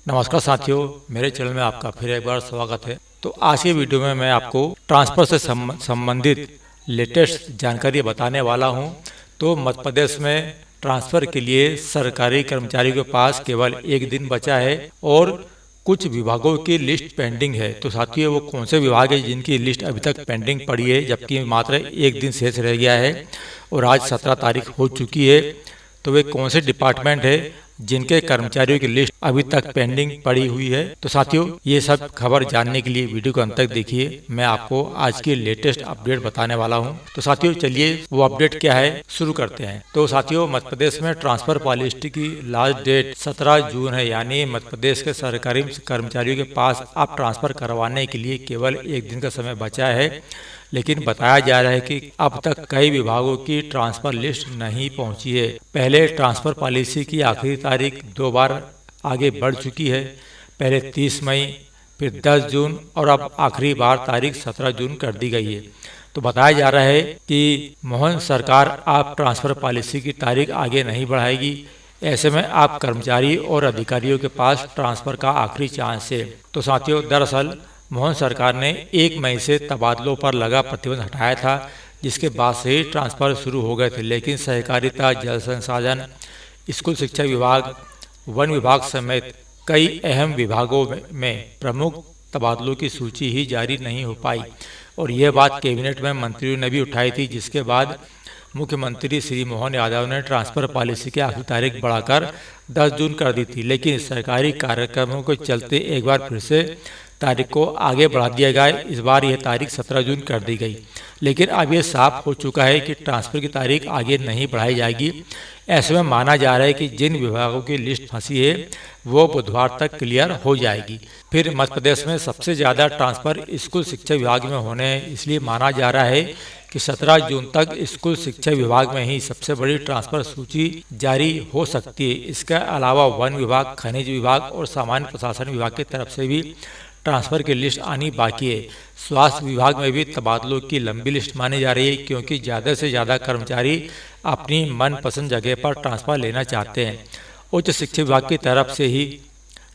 नमस्कार साथियों, मेरे चैनल में आपका फिर एक बार स्वागत है। तो आज की वीडियो में मैं आपको ट्रांसफ़र से संबंधित लेटेस्ट जानकारी बताने वाला हूं। तो मध्य प्रदेश में ट्रांसफ़र के लिए सरकारी कर्मचारियों के पास केवल एक दिन बचा है और कुछ विभागों की लिस्ट पेंडिंग है। तो साथियों, वो कौन से विभाग है जिनकी लिस्ट अभी तक पेंडिंग पड़ी है, जबकि मात्र एक दिन शेष रह गया है और आज 17 तारीख हो चुकी है। तो वे कौन से डिपार्टमेंट है जिनके कर्मचारियों की लिस्ट अभी तक पेंडिंग पड़ी हुई है। तो साथियों, ये सब खबर जानने के लिए वीडियो को अंत तक देखिए। मैं आपको आज की लेटेस्ट अपडेट बताने वाला हूं। तो साथियों, चलिए वो अपडेट क्या है शुरू करते हैं। तो साथियों, मध्य प्रदेश में ट्रांसफर पॉलिसी की लास्ट डेट 17 जून है, यानी मध्य प्रदेश के सरकारी कर्मचारियों के पास अब ट्रांसफर करवाने के लिए केवल एक दिन का समय बचा है। लेकिन बताया जा रहा है कि अब तक कई विभागों की ट्रांसफर लिस्ट नहीं पहुंची है। पहले ट्रांसफर पॉलिसी की आखिरी तारीख 2 बार आगे बढ़ चुकी है, पहले 30 मई, फिर 10 जून और अब आखिरी बार तारीख 17 जून कर दी गई है। तो बताया जा रहा है कि मोहन सरकार अब ट्रांसफर पॉलिसी की तारीख आगे नहीं बढ़ाएगी। ऐसे में आप कर्मचारी और अधिकारियों के पास ट्रांसफर का आखिरी चांस है। तो साथियों, दरअसल मोहन सरकार ने 1 मई से तबादलों पर लगा प्रतिबंध हटाया था, जिसके बाद से ही ट्रांसफर शुरू हो गए थे। लेकिन सहकारिता, जल संसाधन, स्कूल शिक्षा विभाग, वन विभाग समेत कई अहम विभागों में प्रमुख तबादलों की सूची ही जारी नहीं हो पाई और यह बात कैबिनेट में मंत्रियों ने भी उठाई थी, जिसके बाद मुख्यमंत्री श्री मोहन यादव ने ट्रांसफर पॉलिसी की आखिरी तारीख बढ़ाकर 10 जून कर दी थी। लेकिन सरकारी कार्यक्रमों के चलते एक बार फिर से तारीख को आगे बढ़ा दिया गया। इस बार यह तारीख 17 जून कर दी गई। लेकिन अब यह साफ हो चुका है कि ट्रांसफर की तारीख आगे नहीं बढ़ाई जाएगी। ऐसे में माना जा रहा है कि जिन विभागों की लिस्ट फंसी है वो बुधवार तक क्लियर हो जाएगी। फिर मध्य प्रदेश में सबसे ज़्यादा ट्रांसफर स्कूल शिक्षा विभाग में होने हैं, इसलिए माना जा रहा है कि 17 जून तक स्कूल शिक्षा विभाग में ही सबसे बड़ी ट्रांसफर सूची जारी हो सकती है। इसके अलावा वन विभाग, खनिज विभाग और सामान्य प्रशासन विभाग की तरफ से भी ट्रांसफर की लिस्ट आनी बाकी है। स्वास्थ्य विभाग में भी तबादलों की लंबी लिस्ट मानी जा रही है, क्योंकि ज़्यादा से ज़्यादा कर्मचारी अपनी मनपसंद जगह पर ट्रांसफर लेना चाहते हैं। उच्च शिक्षा विभाग की तरफ से ही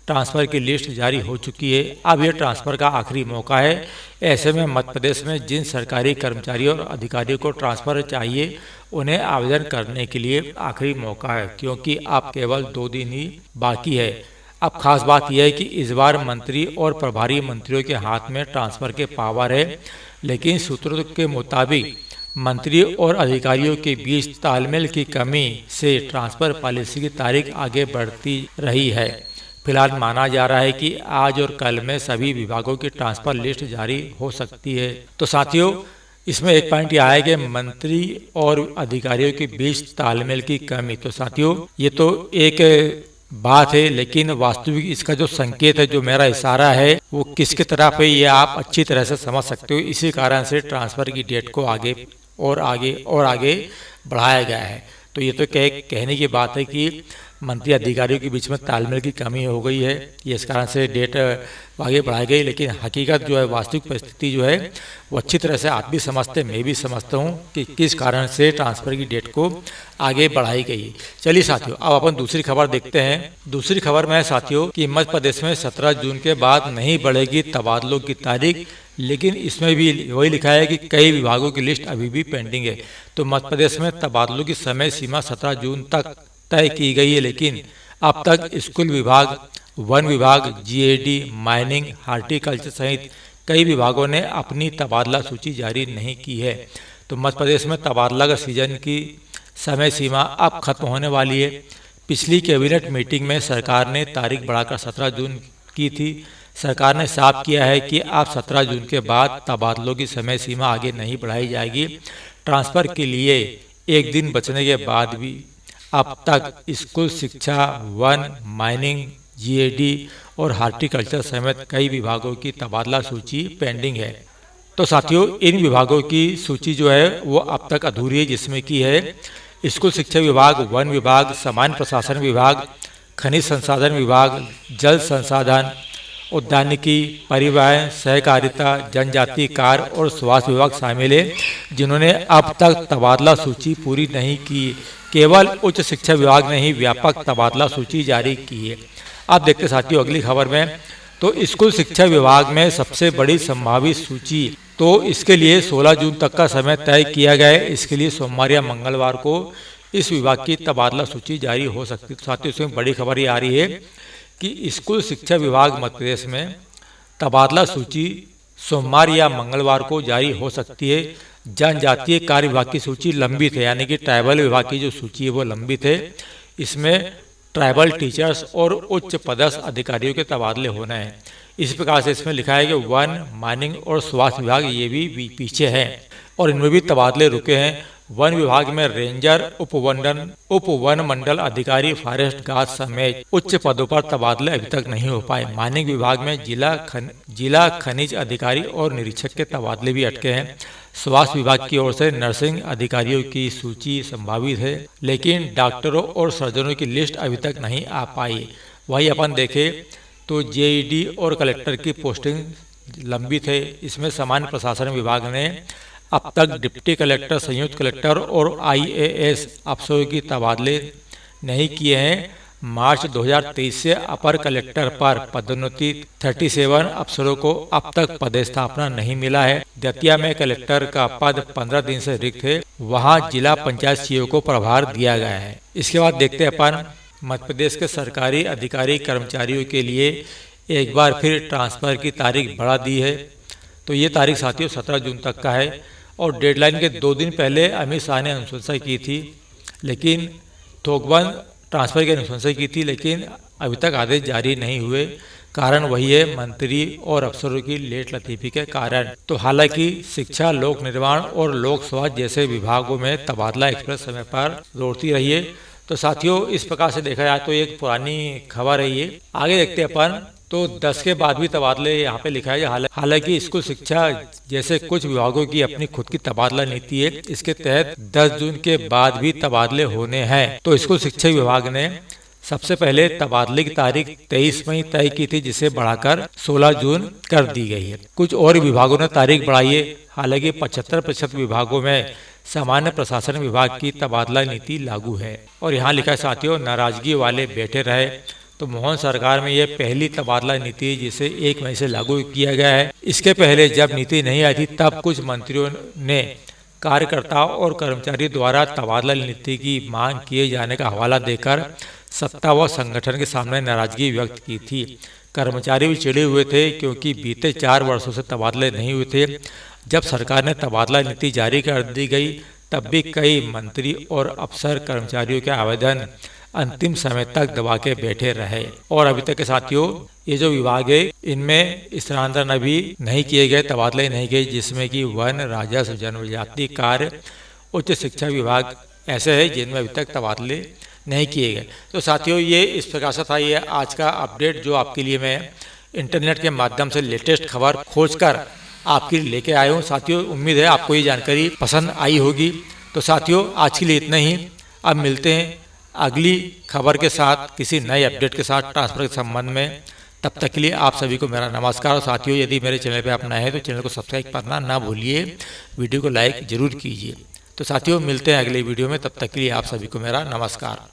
ट्रांसफ़र की लिस्ट जारी हो चुकी है। अब यह ट्रांसफ़र का आखिरी मौका है। ऐसे में मध्य प्रदेश में जिन सरकारी कर्मचारियों और अधिकारियों को ट्रांसफ़र चाहिए, उन्हें आवेदन करने के लिए आखिरी मौका है, क्योंकि अब केवल 2 दिन ही बाकी है। अब खास बात यह है कि इस बार मंत्री और प्रभारी मंत्रियों के हाथ में ट्रांसफ़र के पावर है, लेकिन सूत्रों के मुताबिक मंत्री और अधिकारियों के बीच तालमेल की कमी से ट्रांसफ़र पॉलिसी की तारीख आगे बढ़ती रही है। फिलहाल माना जा रहा है कि आज और कल में सभी विभागों की ट्रांसफ़र लिस्ट जारी हो सकती है। तो साथियों, इसमें एक पॉइंट यह है कि मंत्री और अधिकारियों के बीच तालमेल की कमी। तो साथियों, ये तो एक बात है, लेकिन वास्तविक इसका जो संकेत है, जो मेरा इशारा है, वो किसकी तरफ है, ये आप अच्छी तरह से समझ सकते हो। इसी कारण से ट्रांसफ़र की डेट को आगे और आगे और आगे बढ़ाया गया है। तो ये तो कहने की बात है कि मंत्री अधिकारियों के बीच में तालमेल की कमी हो गई है, ये इस कारण से डेट आगे बढ़ाई गई। लेकिन हकीकत जो है, वास्तविक परिस्थिति जो है, वो अच्छी तरह से आप भी समझते, मैं भी समझता हूँ कि किस कारण से ट्रांसफ़र की डेट को आगे बढ़ाई गई। चलिए साथियों, अब अपन दूसरी खबर देखते हैं। दूसरी खबर में है साथियों कि मध्य प्रदेश में 17 जून के बाद नहीं बढ़ेगी तबादलों की तारीख, लेकिन इसमें भी वही लिखा है कि कई विभागों की लिस्ट अभी भी पेंडिंग है। तो मध्य प्रदेश में तबादलों की समय सीमा 17 जून तक तय की गई है, लेकिन अब तक स्कूल विभाग, वन विभाग, जीएडी, माइनिंग, हार्टिकल्चर सहित कई विभागों ने अपनी तबादला सूची जारी नहीं की है। तो मध्य प्रदेश में तबादला का सीजन की समय सीमा अब खत्म होने वाली है। पिछली कैबिनेट मीटिंग में सरकार ने तारीख बढ़ाकर 17 जून की थी। सरकार ने साफ किया है कि अब 17 जून के बाद तबादलों की समय सीमा आगे नहीं बढ़ाई जाएगी। ट्रांसफ़र के लिए एक दिन बचने के बाद भी अब तक स्कूल शिक्षा, वन, माइनिंग, जीएडी और हार्टिकल्चर समेत कई विभागों की तबादला सूची पेंडिंग है। तो साथियों, इन विभागों की सूची जो है वो अब तक अधूरी है, जिसमें की है स्कूल शिक्षा विभाग, वन विभाग, सामान्य प्रशासन विभाग, खनिज संसाधन विभाग, जल संसाधन, उद्यानिकी, परिवहन, सहकारिता, जनजातीय कार्य और स्वास्थ्य विभाग शामिल है, जिन्होंने अब तक तबादला सूची पूरी नहीं की। केवल उच्च शिक्षा विभाग ने ही व्यापक तबादला सूची जारी की है। आप देखते साथियों अगली खबर में, तो स्कूल शिक्षा विभाग में सबसे बड़ी संभावित सूची, तो इसके लिए 16 जून तक का समय तय किया गया है। इसके लिए सोमवार या मंगलवार को इस विभाग की तबादला सूची जारी हो सकती है। साथियों इसमें बड़ी खबर ये आ रही है कि स्कूल शिक्षा विभाग मध्य प्रदेश में तबादला सूची सोमवार या मंगलवार को जारी हो सकती है। जनजातीय कार्य विभाग की सूची लंबित है, यानी कि ट्राइबल विभाग की जो सूची है वो लंबित है। इसमें ट्राइबल टीचर्स और उच्च पदस्थ अधिकारियों के तबादले होना है। इस प्रकार से इसमें लिखा है कि वन, माइनिंग और स्वास्थ्य विभाग ये भी पीछे हैं और इनमें भी तबादले रुके हैं। वन विभाग में रेंजर, उपवन मंडल अधिकारी, फॉरेस्ट गार्ड समेत उच्च पदों पर तबादले अभी तक नहीं हो पाए। माइनिंग विभाग में जिला खनिज अधिकारी और निरीक्षक के तबादले भी अटके हैं। स्वास्थ्य विभाग की ओर से नर्सिंग अधिकारियों की सूची संभावित है, लेकिन डॉक्टरों और सर्जनों की लिस्ट अभी तक नहीं आ पाई। वही अपन देखें तो जेईडी और कलेक्टर की पोस्टिंग लंबित है। इसमें सामान्य प्रशासन विभाग ने अब तक डिप्टी कलेक्टर, संयुक्त कलेक्टर और आईएएस अफसरों की तबादले नहीं किए हैं। मार्च 2023 से अपर कलेक्टर पर पदोन्नति 37 अफसरों को अब तक पदस्थापना नहीं मिला है। दतिया में कलेक्टर का पद 15 दिन से रिक्त है, वहां जिला पंचायत सीईओ को प्रभार दिया गया है। इसके बाद देखते हैं अपन मध्य प्रदेश के सरकारी अधिकारी कर्मचारियों के लिए एक बार फिर ट्रांसफर की तारीख बढ़ा दी है। तो ये तारीख साथियों 17 जून तक का है और डेडलाइन के 2 दिन पहले अमित शाह ने अनुशंसा की थी, लेकिन थोकबंद ट्रांसफर की अनुशंसा की थी, लेकिन अभी तक आदेश जारी नहीं हुए। कारण वही है मंत्री और अफसरों की लेट लतीफी के कारण। तो हालांकि शिक्षा, लोक निर्माण और लोक स्वास्थ्य जैसे विभागों में तबादला एक्सप्रेस समय पर दौड़ती रही है। तो साथियों इस प्रकार से देखा जाए तो एक पुरानी खबर है ये। आगे देखते हैं अपन, तो 10 के बाद भी तबादले यहाँ पे लिखा है। हालांकि स्कूल शिक्षा जैसे कुछ विभागों की अपनी खुद की तबादला नीति है, इसके तहत 10 जून के बाद भी तबादले होने हैं। तो स्कूल शिक्षा विभाग ने सबसे पहले तबादले की तारीख 23 मई तय की थी, जिसे बढ़ाकर 16 जून कर दी गई है। कुछ और विभागों ने तारीख बढ़ाई है। हालांकि 75% विभागों में सामान्य प्रशासन विभाग की तबादला नीति लागू है। और यहाँ लिखा है साथियों, नाराजगी वाले बैठे रहे। तो मोहन सरकार में यह पहली तबादला नीति है जिसे 1 मई से लागू किया गया है। इसके पहले जब नीति नहीं आई थी तब कुछ मंत्रियों ने कार्यकर्ताओं और कर्मचारियों द्वारा तबादला नीति की मांग किए जाने का हवाला देकर सत्ता व संगठन के सामने नाराजगी व्यक्त की थी। कर्मचारी भी चिढ़े हुए थे क्योंकि बीते 4 वर्षों से तबादले नहीं हुए थे। जब सरकार ने तबादला नीति जारी कर दी गई तब भी कई मंत्री और अफसर कर्मचारियों के आवेदन अंतिम समय तक दबा के बैठे रहे। और अभी तक के साथियों ये जो विभाग है इनमें स्थानांतरण अभी नहीं किए गए, तबादले नहीं गए, जिसमें कि वन, राजस्व, जनजाति कार्य, उच्च शिक्षा विभाग ऐसे है जिनमें अभी तक तबादले नहीं किए गए। तो साथियों ये इस प्रकार से था ये आज का अपडेट जो आपके लिए मैं इंटरनेट के माध्यम से लेटेस्ट खबर खोजकर आपके लिए लेके आया हूँ। साथियों उम्मीद है आपको ये जानकारी पसंद आई होगी। तो साथियों आज के लिए इतना ही। अब मिलते हैं अगली खबर के साथ, किसी नए अपडेट के साथ ट्रांसफर के संबंध में। तब तक के लिए आप सभी को मेरा नमस्कार। और साथियों यदि मेरे चैनल पे आप नए हैं तो चैनल को सब्सक्राइब करना ना भूलिए, वीडियो को लाइक जरूर कीजिए। तो साथियों मिलते हैं अगले वीडियो में, तब तक के लिए आप सभी को मेरा नमस्कार।